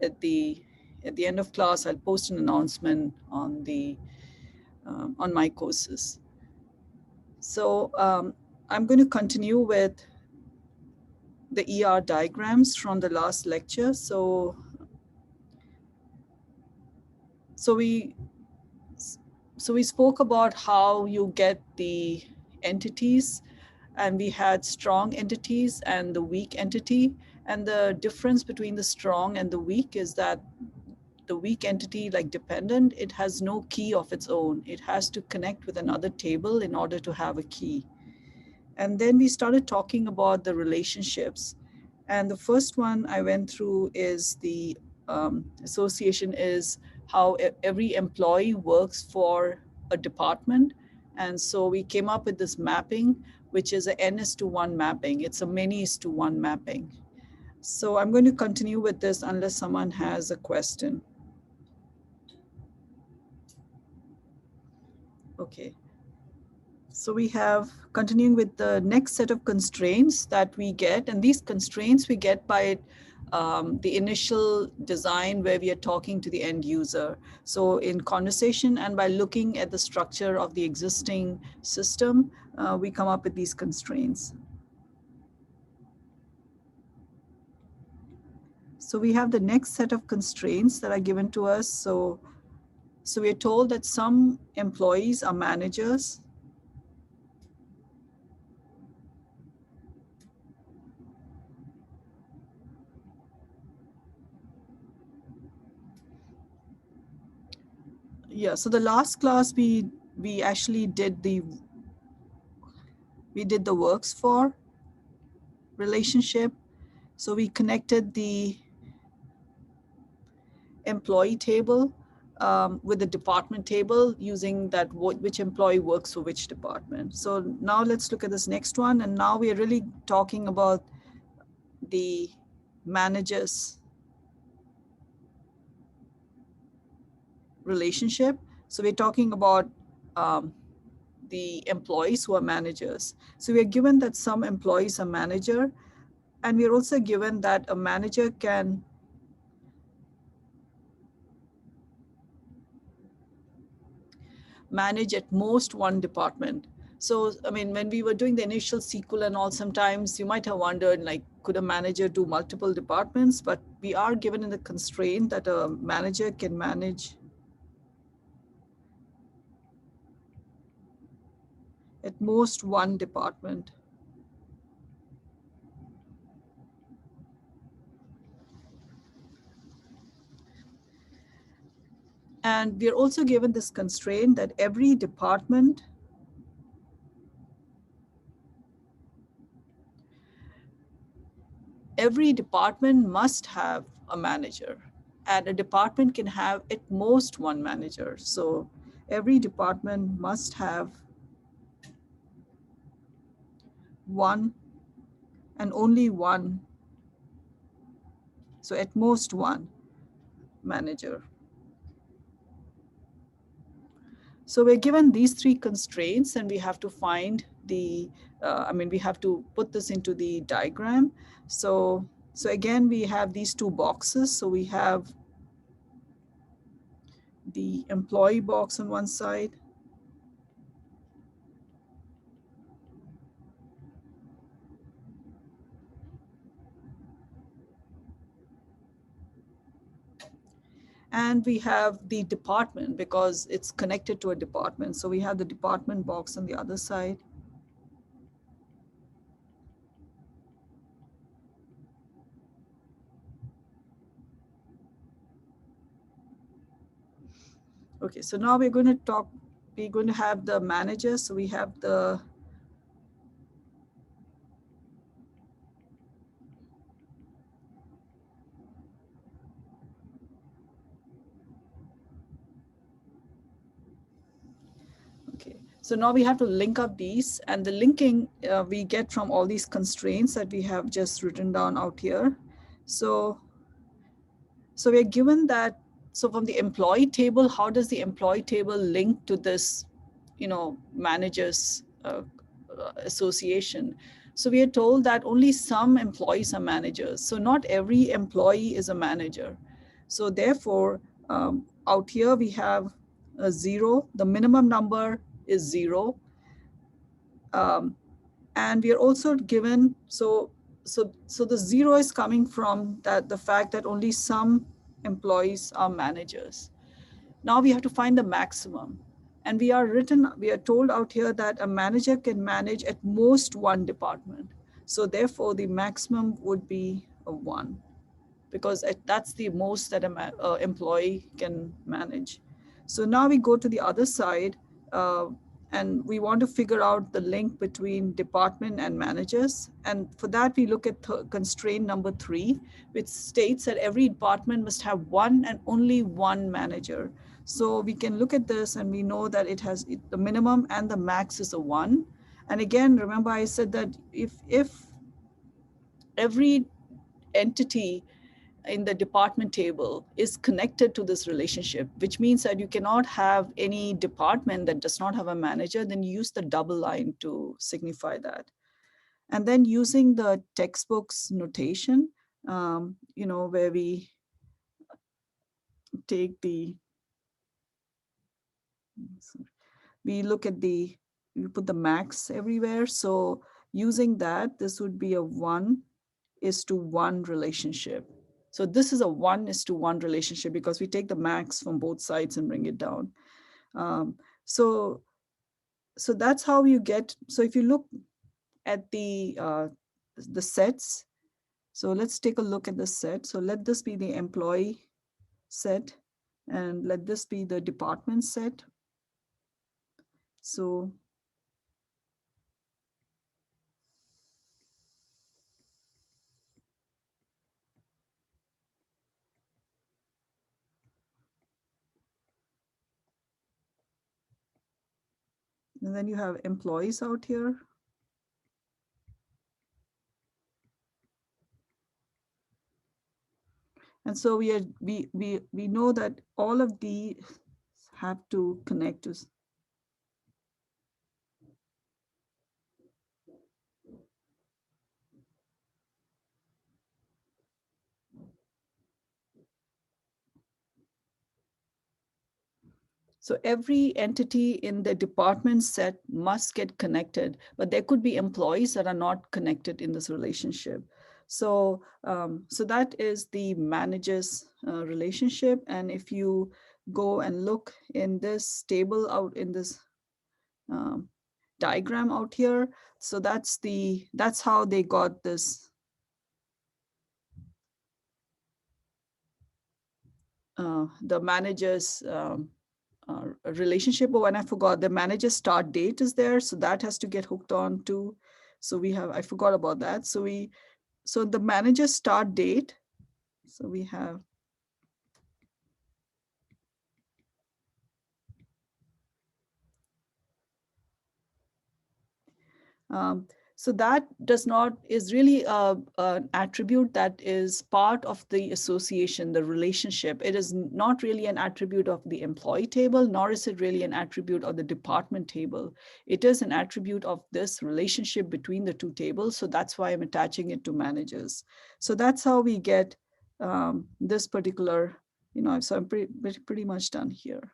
at the end of class, I'll post an announcement on on my courses. So I'm going to continue with the ER diagrams from the last lecture. So we spoke about how you get the entities, and we had strong entities and the weak entity. And the difference between the strong and the weak is that the weak entity, like dependent, it has no key of its own. It has to connect with another table in order to have a key. And then we started talking about the relationships. And the first one I went through is the association is how every employee works for a department. And so we came up with this mapping, which is a n:1 mapping. It's a many:1 mapping. So I'm going to continue with this unless someone has a question. Okay. So we have, continuing with the next set of constraints that we get, and these constraints we get by the initial design where we are talking to the end user. So in conversation and by looking at the structure of the existing system, we come up with these constraints. So we have the next set of constraints that are given to us. So we are told that some employees are managers. Yeah, so the last class we actually did the works for relationship. So we connected the employee table with the department table using that which employee works for which department. So now let's look at this next one. And now we are really talking about the managers relationship. So we're talking about the employees who are managers. So we're given that some employees are manager, and we're also given that a manager can manage at most one department. So, I mean, when we were doing the initial SQL and all, sometimes you might have wondered, like, could a manager do multiple departments? But we are given in the constraint that a manager can manage at most one department. And we're also given this constraint that every department must have a manager, and a department can have at most one manager. So every department must have one and only one, so at most one manager. So we're given these three constraints, and we have to find the, we have to put this into the diagram. So again, we have these two boxes. So we have the employee box on one side, and we have the department because it's connected to a department. So we have the department box on the other side. Okay, so now we're going to have the manager. So we have the So now we have to link up these, and the linking we get from all these constraints that we have just written down out here. So we're given that, so from the employee table, how does the employee table link to this, managers association? So we are told that only some employees are managers. So not every employee is a manager. So therefore, out here we have a 0. The minimum number is 0. And we are also given, so the 0 is coming from that the fact that only some employees are managers. Now we have to find the maximum. And we are told out here that a manager can manage at most one department. So therefore the maximum would be a 1, because that's the most that an employee can manage. So now we go to the other side, and we want to figure out the link between department and managers. And for that, we look at constraint number 3, which states that every department must have one and only one manager. So we can look at this and we know that the minimum and the max is a 1. And again, remember I said that if every entity in the department table is connected to this relationship, which means that you cannot have any department that does not have a manager, then you use the double line to signify that. And then using the textbook's notation, where we take we look at we put the max everywhere. So using that, this would be a 1:1 relationship. So this is a 1:1 relationship because we take the max from both sides and bring it down. Um, so, so that's how you get, so if you look at the sets, so let's take a look at the set. So let this be the employee set and let this be the department set. So and then you have employees out here. And so we know that all of these have to connect to. So every entity in the department set must get connected, but there could be employees that are not connected in this relationship. So, so that is the managers relationship. And if you go and look in this table out in this um, diagram out here, so that's how they got this the managers relationship. Oh, and I forgot the manager start date is there, so that has to get hooked on too. So I forgot about that. So the manager start date. So we have Um, so that is really an attribute that is part of the association, the relationship. It is not really an attribute of the employee table, nor is it really an attribute of the department table. It is an attribute of this relationship between the two tables. So that's why I'm attaching it to managers. So that's how we get this particular, so I'm pretty much done here.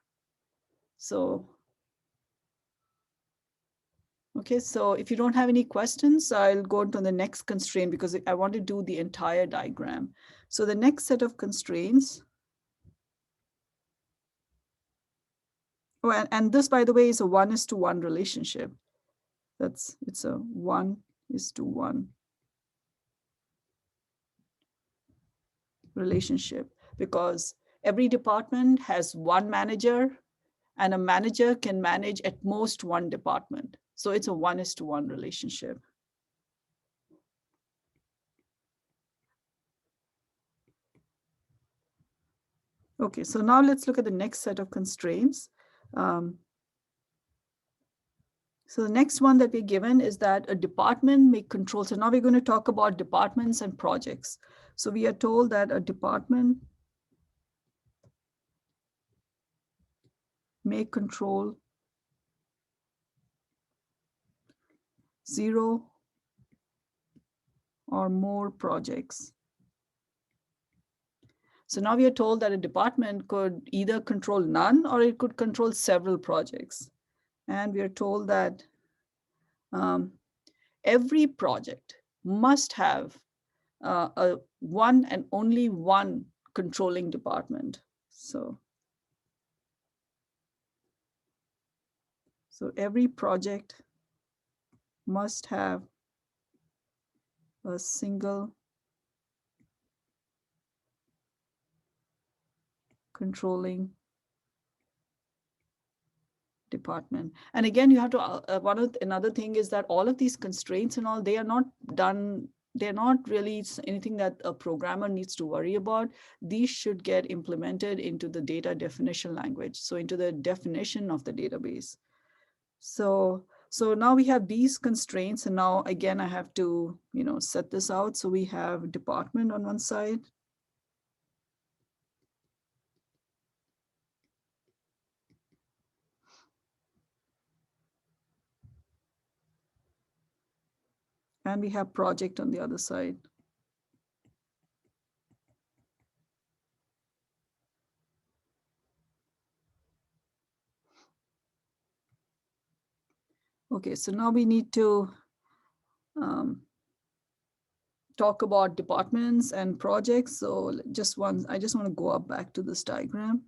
So okay, so if you don't have any questions, I'll go to the next constraint because I want to do the entire diagram. So the next set of constraints, oh, and this, by the way, is a 1:1 relationship. It's a 1:1 relationship because every department has one manager and a manager can manage at most one department. So it's a 1:1 relationship. Okay, so now let's look at the next set of constraints. So the next one that we're given is that a department may control. So now we're going to talk about departments and projects. So we are told that a department may control 0 or more projects. So now we are told that a department could either control none or it could control several projects. And we are told that every project must have a one and only one controlling department. So every project must have a single controlling department. And again, you have to, another thing is that all of these constraints and all, they are not done, they're not really anything that a programmer needs to worry about. These should get implemented into the data definition language, so into the definition of the database. So now we have these constraints, and now again, I have to, set this out. So we have department on one side. And we have project on the other side. Okay, so now we need to talk about departments and projects. So I just want to go up back to this diagram.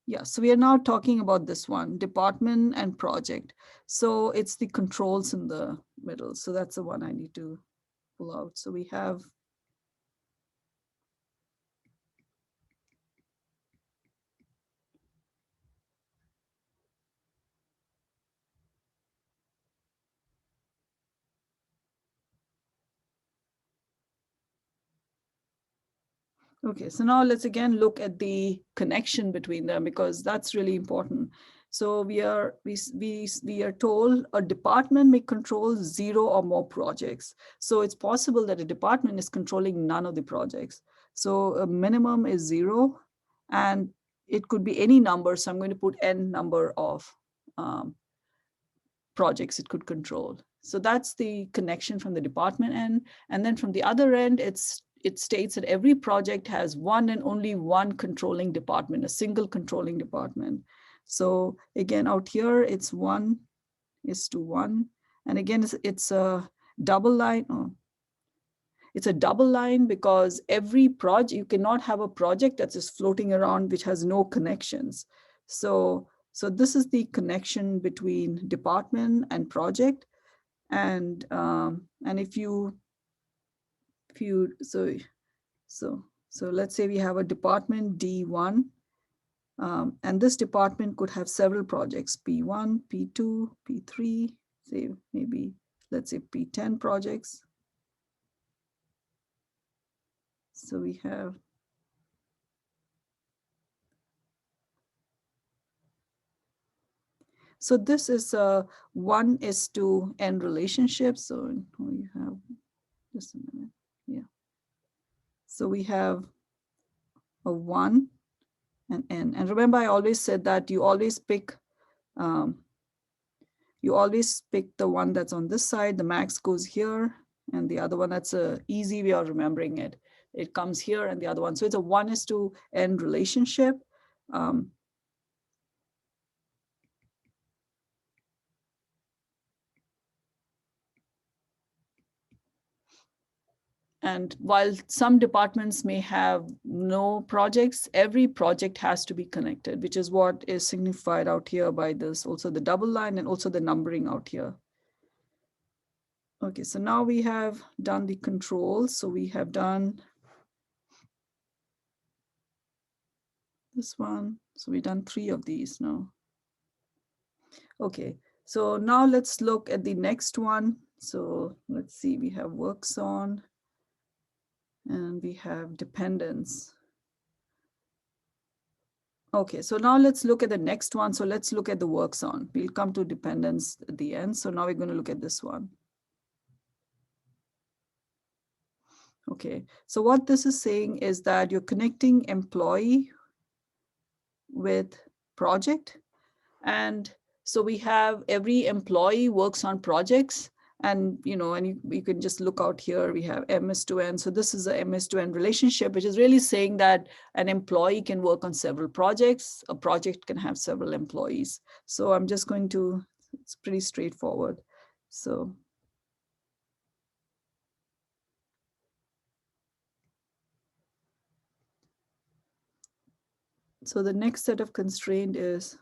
Yeah, so we are now talking about this one, department and project. So it's the controls in the middle. So that's the one I need to pull out. So we have okay, so now let's again look at the connection between them, because that's really important. So we are told a department may control 0 or more projects. So it's possible that a department is controlling none of the projects. So a minimum is 0, and it could be any number. So I'm going to put n number of projects it could control. So that's the connection from the department end. And then from the other end, it states that every project has one and only one controlling department, a single controlling department. So again, out here, it's 1:1. And again, it's a double line. Oh, it's a double line because every project, you cannot have a project that's just floating around which has no connections. So this is the connection between department and project. And if you so let's say we have a department D1, and this department could have several projects, P1, P2, P3, say maybe, let's say P10 projects. So we have so this is a 1:n relationship. So we have just a minute. Yeah. So we have a 1 and n. And remember, I always said that you always pick the one that's on this side. The max goes here, and the other one, that's a easy way of remembering it. It comes here, and the other one. So it's a 1:n relationship. And while some departments may have no projects, every project has to be connected, which is what is signified out here by this, also the double line and also the numbering out here. Okay, so now we have done the controls. So we have done this one. So we've done 3 of these now. Okay, so now let's look at the next one. So let's see, we have works on, and we have dependence. Okay, so now let's look at the next one. So let's look at the works on. We'll come to dependence at the end. So now we're going to look at this one. Okay, so what this is saying is that you're connecting employee with project. And so we have every employee works on projects, And, and you can just look out here, we have MS2N. So this is a MS2N relationship, which is really saying that an employee can work on several projects. A project can have several employees. So I'm just going to, it's pretty straightforward. So the next set of constraint is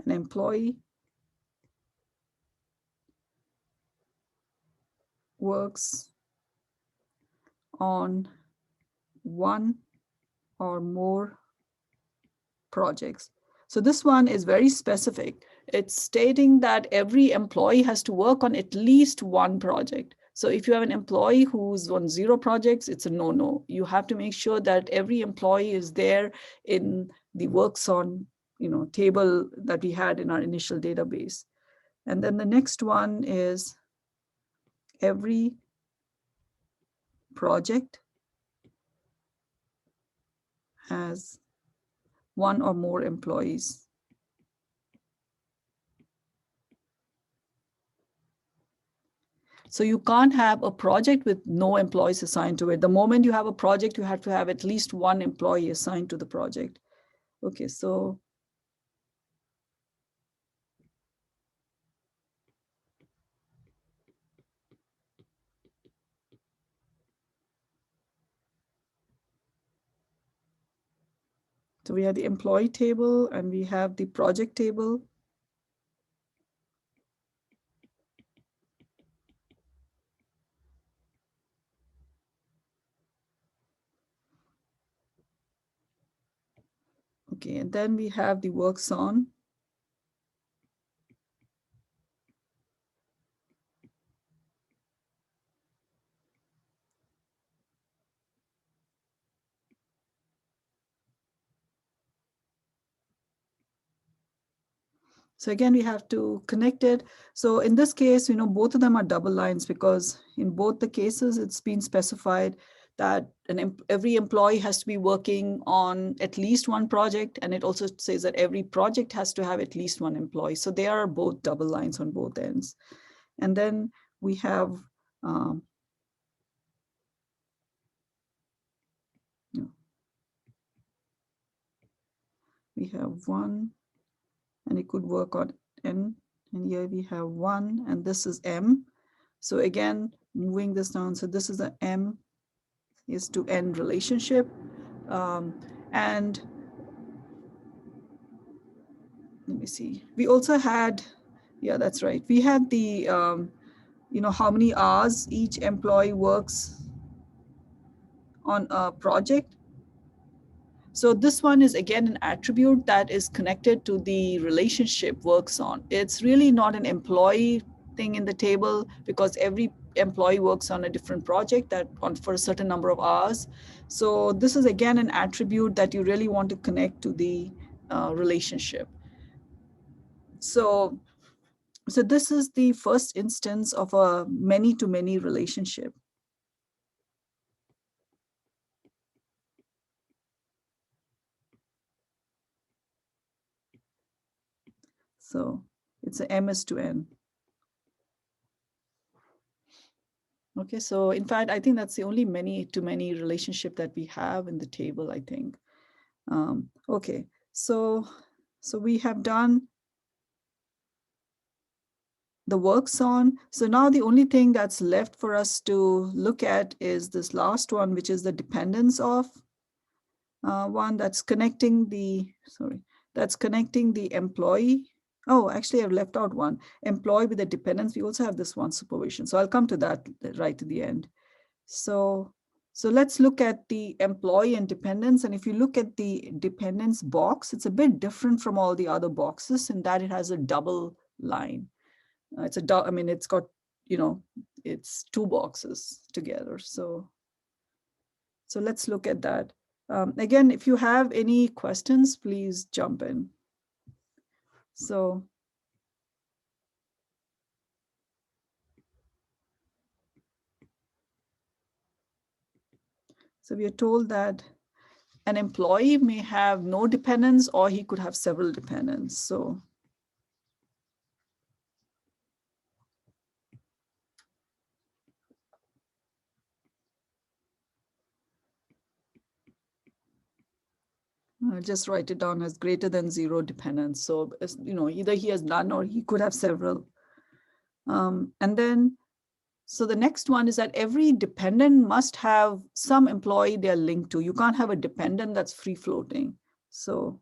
an employee works on one or more projects. So this one is very specific. It's stating that every employee has to work on at least one project. So if you have an employee who's on 0 projects, it's a no-no. You have to make sure that every employee is there in the works on, table that we had in our initial database. And then the next one is every project has one or more employees. So you can't have a project with no employees assigned to it. The moment you have a project, you have to have at least one employee assigned to the project. Okay, so we have the employee table and we have the project table. Okay, and then we have the works on. So again, we have to connect it. So in this case, both of them are double lines because in both the cases, it's been specified that every employee has to be working on at least one project. And it also says that every project has to have at least one employee. So they are both double lines on both ends. And then we have, we have one, and it could work on N. And here we have one, and this is M. So again, moving this down. So this is the M is to N relationship. And let me see. We also had, yeah, that's right. We had the, how many hours each employee works on a project. So this one is again an attribute that is connected to the relationship works on. It's really not an employee thing in the table because every employee works on a different project that for a certain number of hours. So this is again an attribute that you really want to connect to the relationship. So this is the first instance of a many-to-many relationship. So it's a MS to N. Okay, so in fact, I think that's the only many-to-many relationship that we have in the table, I think. Okay, so we have done the works on. So now the only thing that's left for us to look at is this last one, which is the dependence of one that's connecting the, that's connecting the employee. Oh, actually I've left out one, employee with a dependence. We also have this one, supervision. So I'll come to that right at the end. So let's look at the employee and dependence. And if you look at the dependence box, it's a bit different from all the other boxes in that it has a double line. It's got, it's 2 boxes together. So let's look at that. Again, if you have any questions, please jump in. So we are told that an employee may have no dependents or he could have several dependents. So just write it down as greater than 0 dependents. So, either he has none or he could have several. And then, so the next one is that every dependent must have some employee they're linked to. You can't have a dependent that's free floating. So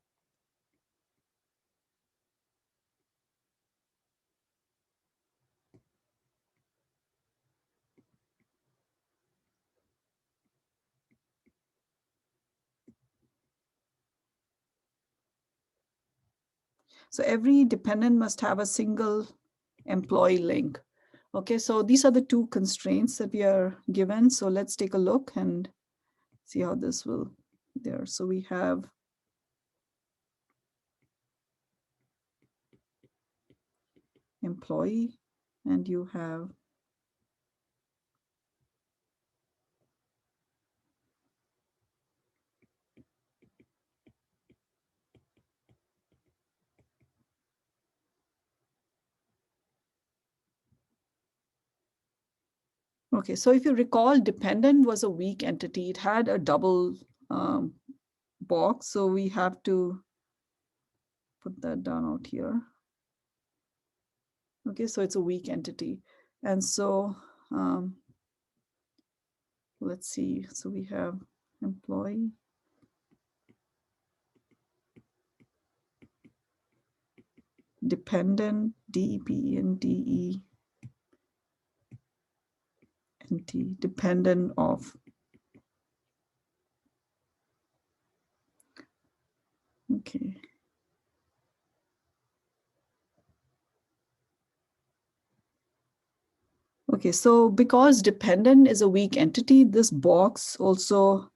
every dependent must have a single employee link. Okay, so these are the two constraints that we are given. So let's take a look and see how this will there. So we have employee and you have okay, so if you recall, dependent was a weak entity. It had a double box. So we have to put that down out here. Okay, so it's a weak entity. And so let's see. So we have employee. Dependent, D-E-P-E-N-D-E, N-T, dependent of. Okay. Okay, so because dependent is a weak entity, this box also,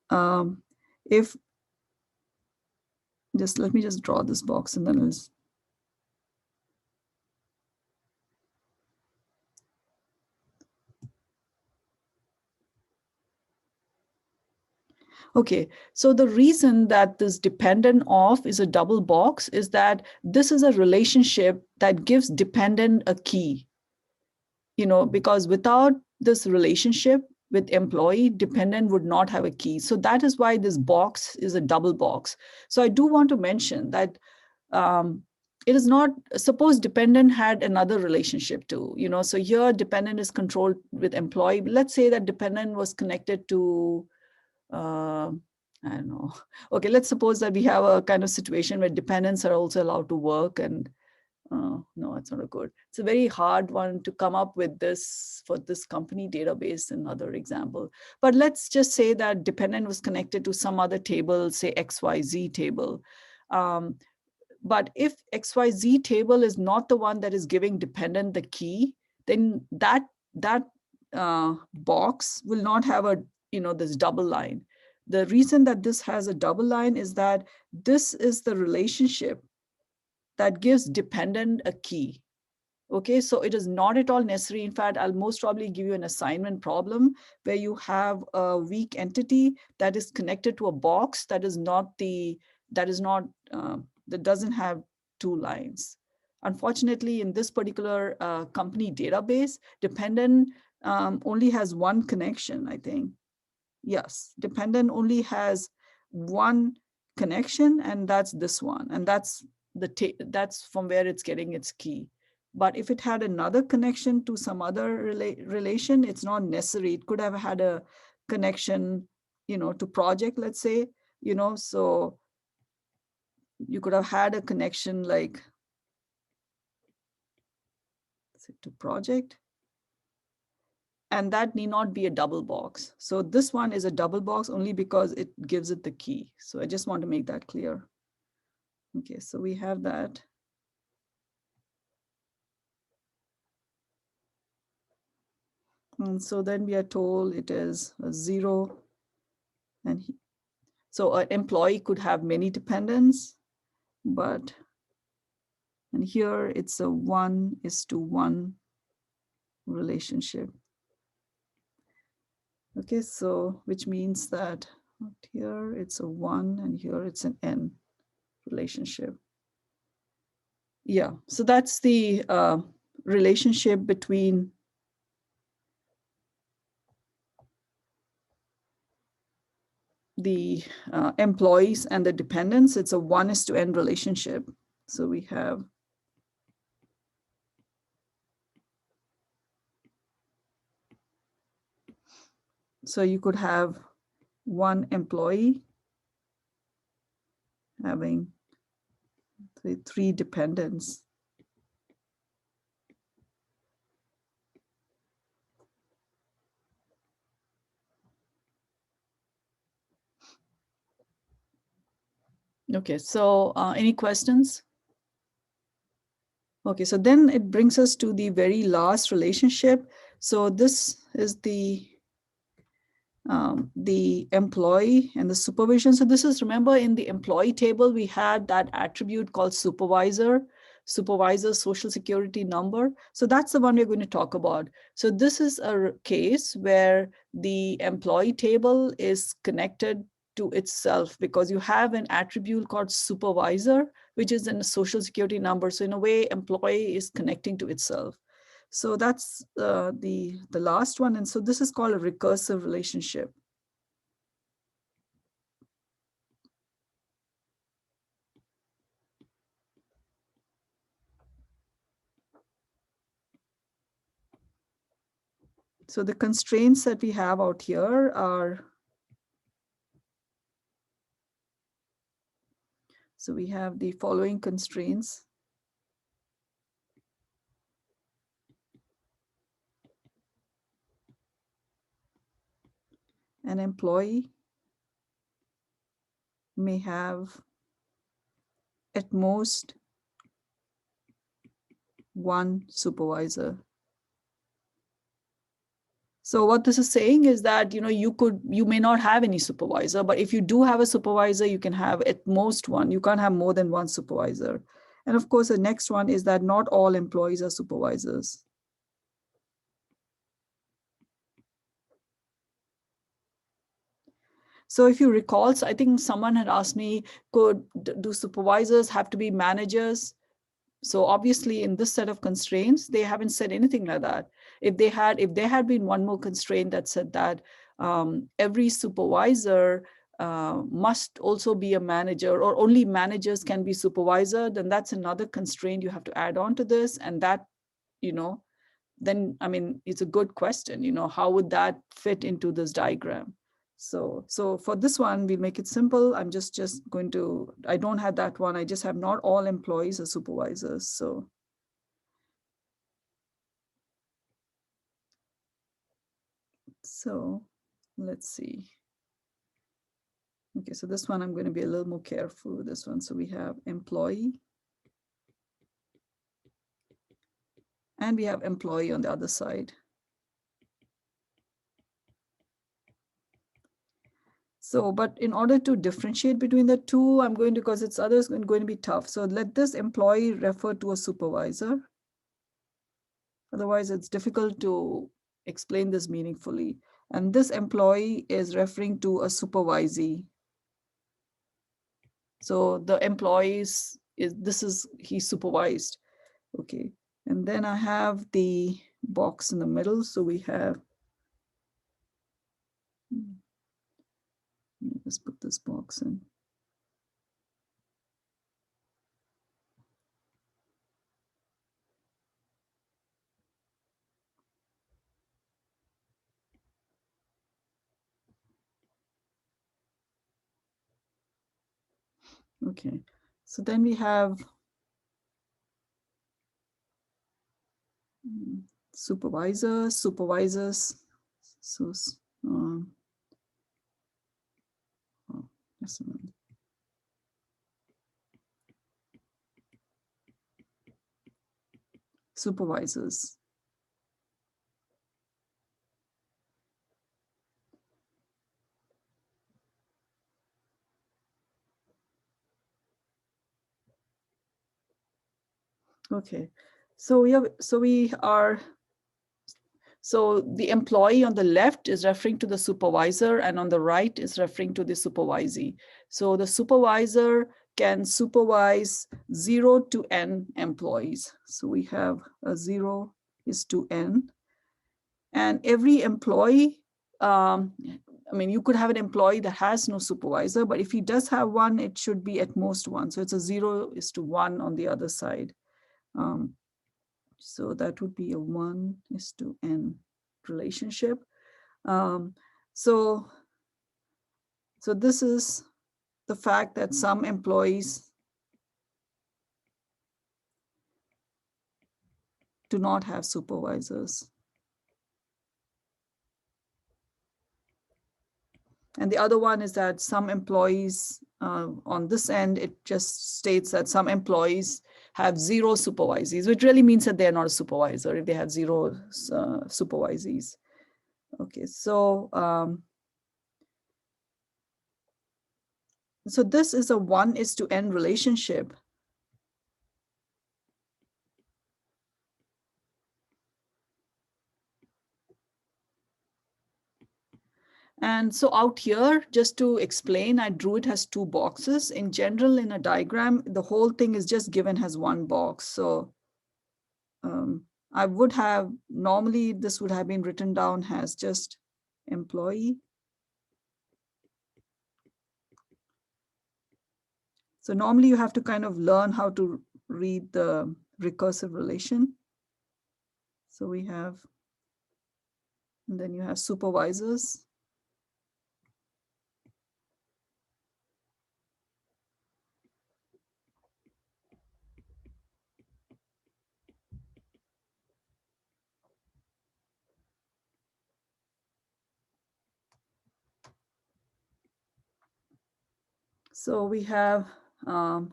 if, let me just draw this box and then let's. Okay, so the reason that this dependent of is a double box is that this is a relationship that gives dependent a key. Because without this relationship with employee, dependent would not have a key. So that is why this box is a double box. So I do want to mention that it is not, suppose dependent had another relationship too, so here dependent is controlled with employee. Let's say that dependent was connected to, I don't know. Okay, let's suppose that we have a kind of situation where dependents are also allowed to work and no, it's not a good. It's a very hard one to come up with this for this company database, another example. But let's just say that dependent was connected to some other table, say XYZ table. But if XYZ table is not the one that is giving dependent the key, then that box will not have a, this double line. The reason that this has a double line is that this is the relationship that gives dependent a key. Okay, so it is not at all necessary. In fact, I'll most probably give you an assignment problem where you have a weak entity that is connected to a box that doesn't have two lines. Unfortunately, in this particular company database, dependent only has one connection, I think. Yes, dependent only has one connection, and that's this one, and that's from where it's getting its key. But if it had another connection to some other relation, it's not necessary. It could have had a connection, to project, let's say, so you could have had a connection like to project, and that need not be a double box. So this one is a double box only because it gives it the key. So I just want to make that clear. Okay, so we have that. And so then we are told it is a 0. And so an employee could have many dependents, but, and here it's a 1:1 relationship. Okay, so which means that here it's a 1 and here it's an n relationship. Yeah, so that's the relationship between the employees and the dependents, it's a 1:n relationship. So we have you could have one employee having three dependents. Okay, so any questions? Okay, so then it brings us to the very last relationship. So this is the employee and the supervision. So this is, remember in the employee table, we had that attribute called supervisor social security number. So that's the one we're going to talk about. So this is a case where the employee table is connected to itself because you have an attribute called supervisor, which is in a social security number. So in a way, employee is connecting to itself. So that's the last one. And so this is called a recursive relationship. So the constraints that we have out here are, so we have the following constraints. An employee may have at most one supervisor. So what this is saying is that, you may not have any supervisor, but if you do have a supervisor, you can have at most one. You can't have more than one supervisor. And of course, the next one is that not all employees are supervisors. So if you recall, so I think someone had asked me, do supervisors have to be managers? So obviously in this set of constraints, they haven't said anything like that. If there had been one more constraint that said that every supervisor must also be a manager, or only managers can be supervisor, then that's another constraint you have to add on to this. And that, then, I mean, it's a good question, how would that fit into this diagram? So for this one, we'll make it simple. I'm just going to, I don't have that one. I just have not all employees are supervisors. So let's see. Okay, so this one, I'm going to be a little more careful with this one. So we have employee. And we have employee on the other side. So, but in order to differentiate between the two, I'm going to, because it's others going to be tough. So let this employee refer to a supervisor. Otherwise, it's difficult to explain this meaningfully. And this employee is referring to a supervisee. So the employees he's supervised. Okay. And then I have the box in the middle. So we have, let's put this box in. Okay. So then we have supervisors. So, supervisors. Okay, so so the employee on the left is referring to the supervisor, and on the right is referring to the supervisee. So the supervisor can supervise 0 to n employees. So we have a 0 is to n. And every employee I mean, you could have an employee that has no supervisor, but if he does have one, it should be at most one. So it's a 0:1 on the other side. So that would be a 1:n relationship. So this is the fact that some employees do not have supervisors. And the other one is that some employees, on this end, it just states that some employees have 0 supervisees, which really means that they're not a supervisor if they have 0 supervisees. Okay, so this is a 1:n relationship. And so out here, just to explain, I drew it as 2 boxes. In general, in a diagram, the whole thing is just given as 1 box. So I would have, normally this would have been written down as just employee. So normally you have to kind of learn how to read the recursive relation. So we have, and then you have supervisors. So we have, and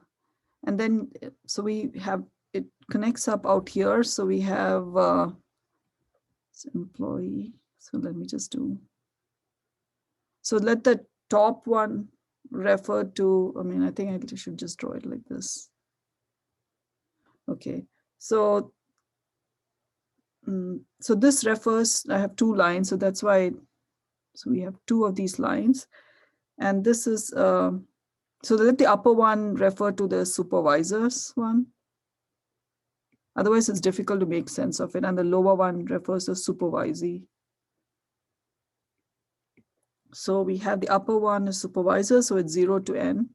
then, so we have, it connects up out here. So we have employee. So let me just do, so let the top one refer to, I mean, I think I should just draw it like this. Okay, so so this refers, I have 2 lines, so that's why, so we have 2 of these lines. And this is, so let the upper one refer to the supervisors one. Otherwise, it's difficult to make sense of it. And the lower one refers to supervisee. So we have the upper one is supervisor, so it's 0 to n.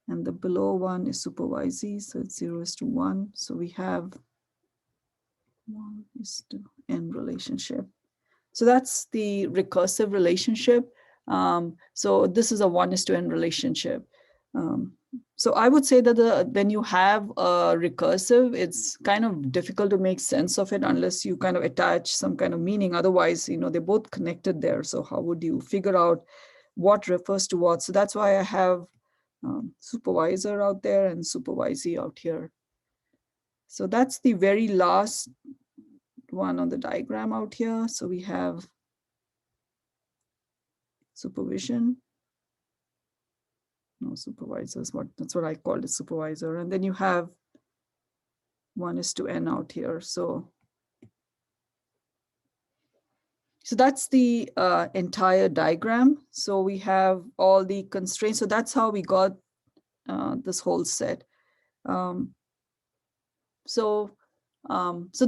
And the below one is supervisee, so it's 0:1. So we have 1:n relationship. So that's the recursive relationship. So this is a 1:n relationship. So I would say that when you have a recursive, it's kind of difficult to make sense of it unless you kind of attach some kind of meaning. Otherwise, you know, they're both connected there. So how would you figure out what refers to what? So that's why I have supervisor out there and supervisee out here. So that's the very last one on the diagram out here. So we have supervision. No, supervisors, that's what I called a supervisor. And then you have 1:n out here. So that's the entire diagram. So we have all the constraints. So that's how we got this whole set. So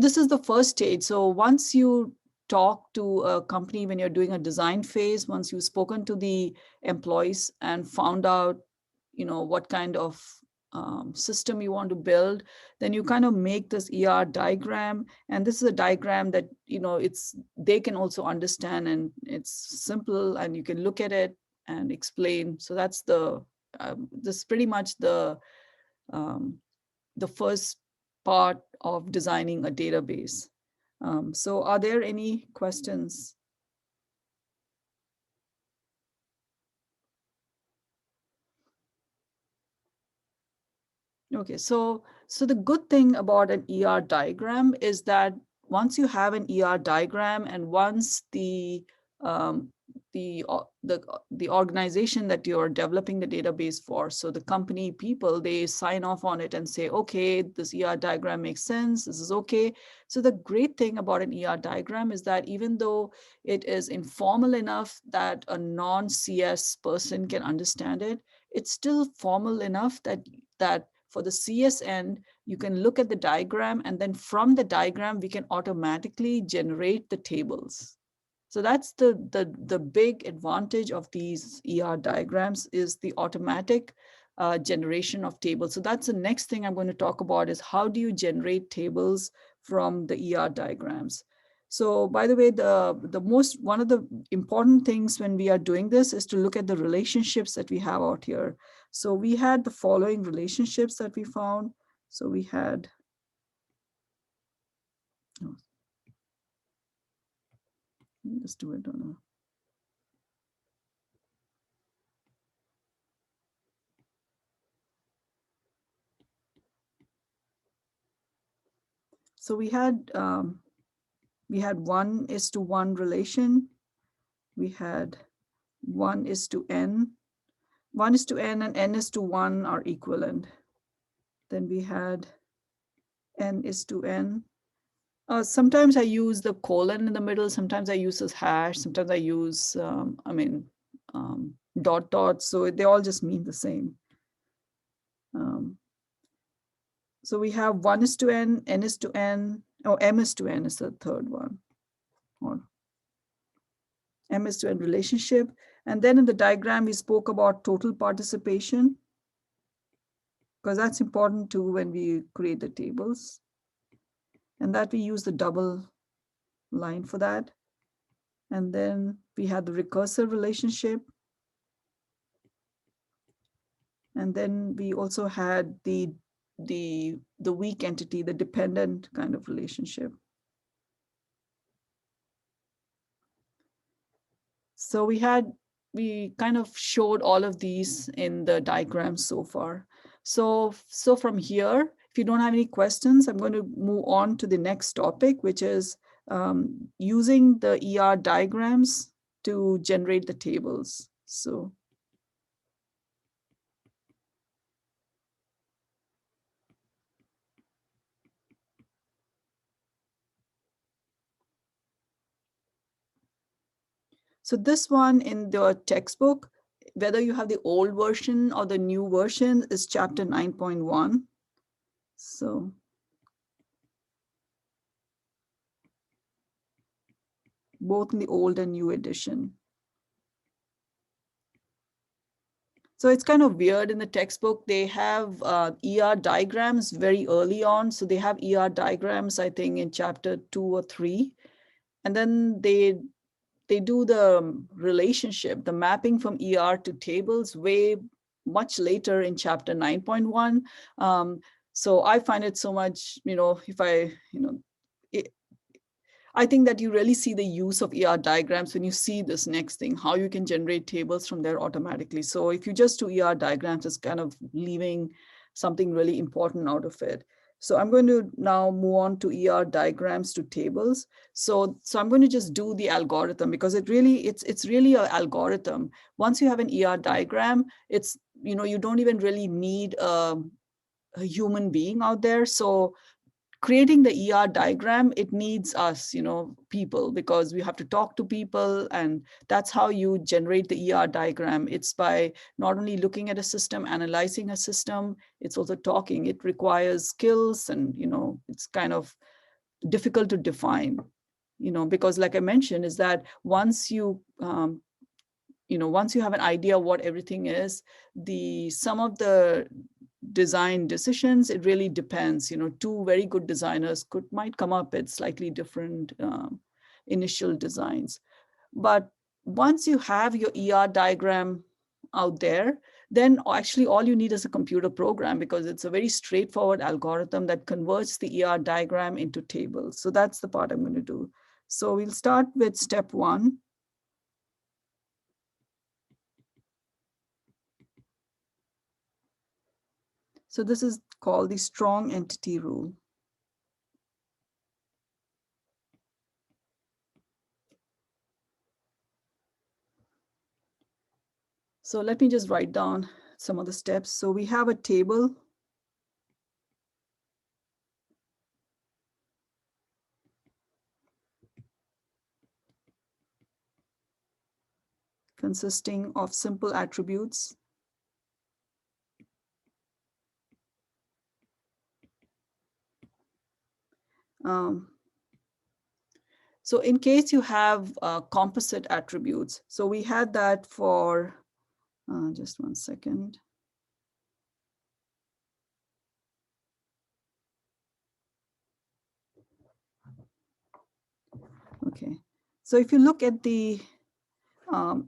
this is the first stage. So once you talk to a company when you're doing a design phase, once you've spoken to the employees and found out, you know, what kind of system you want to build, then you kind of make this ER diagram. And this is a diagram that, you know, they can also understand, and it's simple and you can look at it and explain. So that's this is pretty much the first part of designing a database. So are there any questions? Okay, so the good thing about an ER diagram is that once you have an ER diagram, and once the organization that you're developing the database for, so the company people, they sign off on it and say, okay, this ER diagram makes sense, this is okay. So the great thing about an ER diagram is that even though it is informal enough that a non-CS person can understand it, it's still formal enough that for the CS end, you can look at the diagram, and then from the diagram, we can automatically generate the tables. So that's the big advantage of these ER diagrams is the automatic generation of tables. So that's the next thing I'm going to talk about is how do you generate tables from the ER diagrams. So by the way, one of the important things when we are doing this is to look at the relationships that we have out here. So we had the following relationships that we found. So we had, oh, let's do it on a, so we had 1:1 relation. We had 1:n. 1:n and n:1 are equivalent. Then we had n:n. Sometimes I use the colon in the middle. Sometimes I use this hash. Sometimes I use, dot dots. So they all just mean the same. So we have 1:n, n:n, or m:(n) is the third one, or m:(n) relationship. And then in the diagram, we spoke about total participation, because that's important too when we create the tables. And that we use the double line for that. And then we had the recursive relationship. And then we also had the weak entity, the dependent kind of relationship. So we kind of showed all of these in the diagram so far. So from here, if you don't have any questions, I'm going to move on to the next topic, which is using the ER diagrams to generate the tables. So this one in the textbook, whether you have the old version or the new version, is chapter 9.1. So both in the old and new edition. So it's kind of weird in the textbook. They have ER diagrams very early on. So they have ER diagrams, I think, in chapter 2 or 3. And then they do the relationship, the mapping from ER to tables way much later in chapter 9.1. So I find it so much, if I, I think that you really see the use of ER diagrams when you see this next thing, how you can generate tables from there automatically. So if you just do ER diagrams, it's kind of leaving something really important out of it. So I'm going to now move on to ER diagrams to tables. So I'm going to just do the algorithm because it's really an algorithm. Once you have an ER diagram, you don't even really need a human being out there. So creating the ER diagram, it needs us, people, because we have to talk to people, and that's how you generate the ER diagram. It's by not only looking at a system, analyzing a system, it's also talking. It requires skills, and it's kind of difficult to define, because like I mentioned, is that once you have an idea what everything is, some of the design decisions, it really depends. Two very good designers might come up with slightly different initial designs. But once you have your ER diagram out there, then actually all you need is a computer program, because it's a very straightforward algorithm that converts the ER diagram into tables. So that's the part I'm going to do. So we'll start with step 1. So this is called the strong entity rule. So let me just write down some of the steps. So we have a table. Consisting of simple attributes. So in case you have composite attributes, so we had that for, just one second. Okay, so if you look at the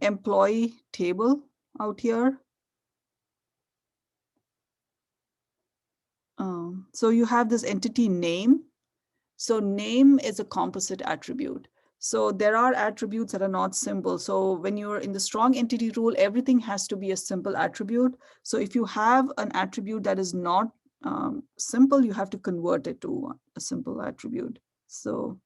employee table out here, so you have this entity name. So name is a composite attribute. So there are attributes that are not simple. So when you're in the strong entity rule, everything has to be a simple attribute. So if you have an attribute that is not simple, you have to convert it to a simple attribute. So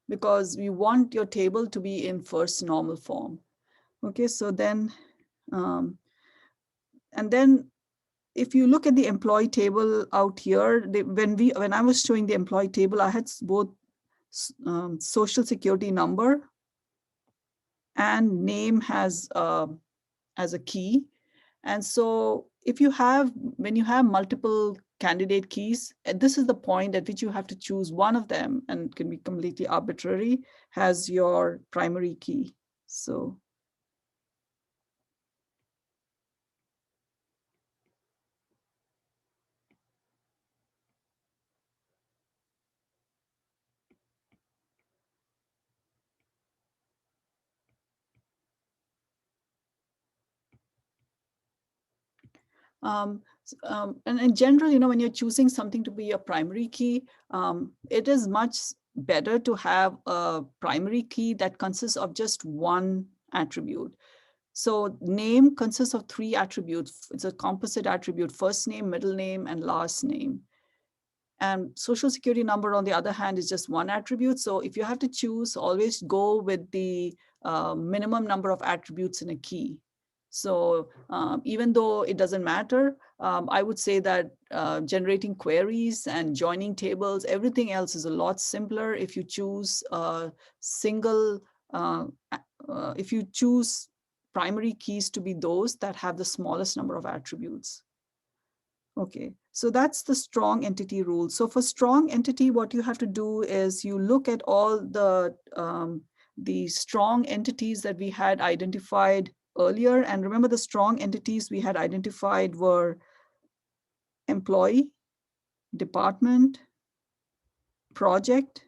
because you want your table to be in first normal form. Okay, so then, and then if you look at the employee table out here, when I was showing the employee table, I had both social security number and name as a key. And so if you have, when you have multiple candidate keys, this is the point at which you have to choose one of them, and it can be completely arbitrary, has your primary key. So and in general, when you're choosing something to be a primary key, it is much better to have a primary key that consists of just one attribute. So name consists of three attributes. It's a composite attribute: first name, middle name, and last name. And social security number, on the other hand, is just one attribute. So if you have to choose, always go with the minimum number of attributes in a key. So even though it doesn't matter, I would say that generating queries and joining tables, everything else is a lot simpler if you choose a single, if you choose primary keys to be those that have the smallest number of attributes. Okay, so that's the strong entity rule. So for strong entity, what you have to do is you look at all the strong entities that we had identified earlier. And remember, the strong entities we had identified were employee, department, project.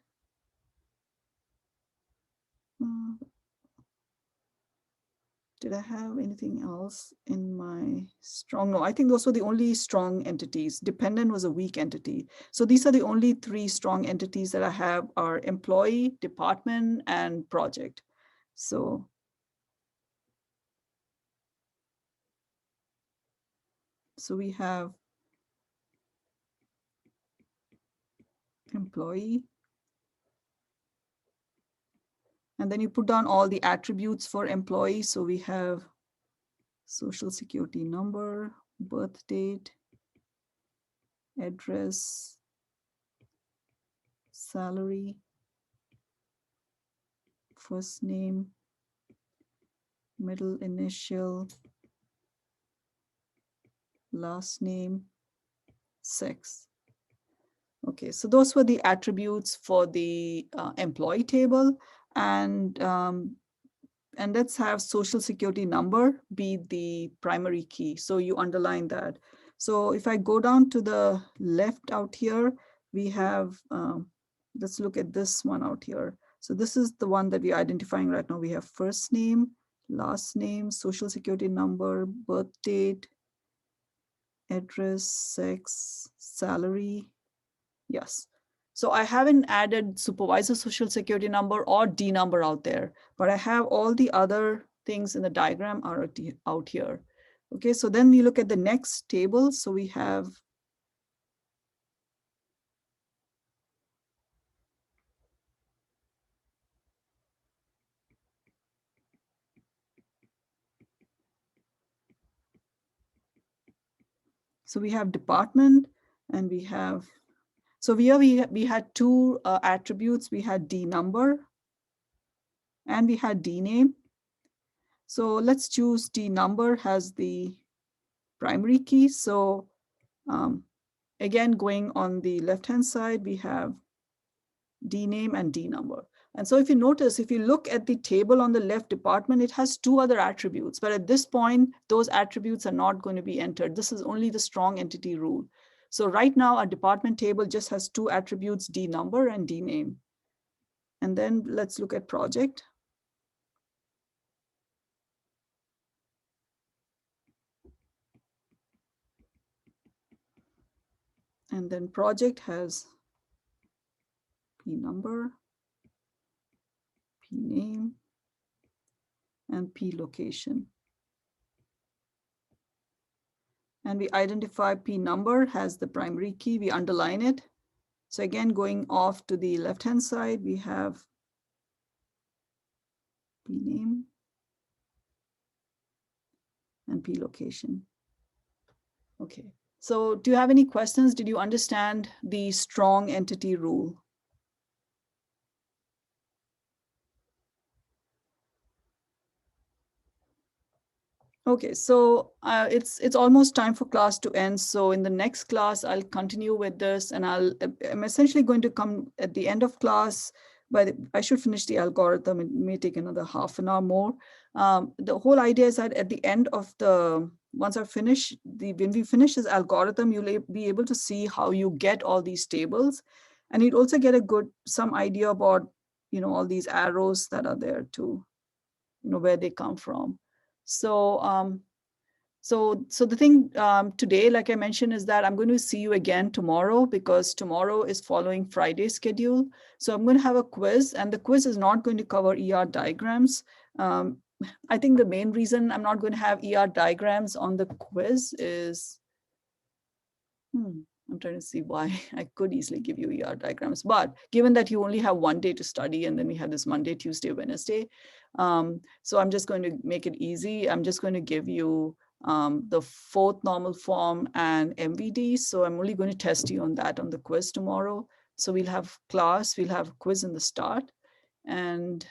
Did I have anything else in my strong? No, I think those were the only strong entities. Dependent was a weak entity. So these are the only three strong entities that I have are employee, department, and project. So we have employee, and then you put down all the attributes for employee. So we have social security number, birth date, address, salary, first name, middle initial, last name, sex. Okay, so those were the attributes for the employee table, and let's have social security number be the primary key. So you underline that. So if I go down to the left out here, we have, let's look at this one out here. So this is the one that we're identifying right now. We have first name, last name, social security number, birth date, address, sex, salary. Yes. So I haven't added supervisor social security number or D number out there, but I have all the other things in the diagram are out here. Okay, so then we look at the next table. So we have department, and we have So we had two attributes. We had D number and we had D name. So let's choose D number as the primary key. So again, going on the left-hand side, we have D name and D number. And so if you notice, if you look at the table on the left department, it has two other attributes. But at this point, those attributes are not going to be entered. This is only the strong entity rule. So right now, our department table just has two attributes, D number and D name. And then let's look at project. And then project has P number, P name, and P location. And we identify P number as the primary key, we underline it. So again, going off to the left-hand side, we have P name and P location. Okay, so do you have any questions? Did you understand the strong entity rule? Okay, so it's almost time for class to end. So in the next class, I'll continue with this, and I'm essentially going to come at the end of class. But I should finish the algorithm. It may take another half an hour more. The whole idea is that at the end of once I finish when we finish this algorithm, you'll be able to see how you get all these tables, and you'd also get some idea about all these arrows that are there too, where they come from. So so the thing today, like I mentioned, is that I'm going to see you again tomorrow, because tomorrow is following Friday's schedule. So I'm going to have a quiz, and the quiz is not going to cover ER diagrams. I think the main reason I'm not going to have ER diagrams on the quiz is, I'm trying to see why. I could easily give you ER diagrams, but given that you only have one day to study, and then we have this Monday, Tuesday, Wednesday, so I'm just going to make it easy. I'm just going to give you the fourth normal form and MVD. So I'm only going to test you on that on the quiz tomorrow. So we'll have class, we'll have a quiz in the start, and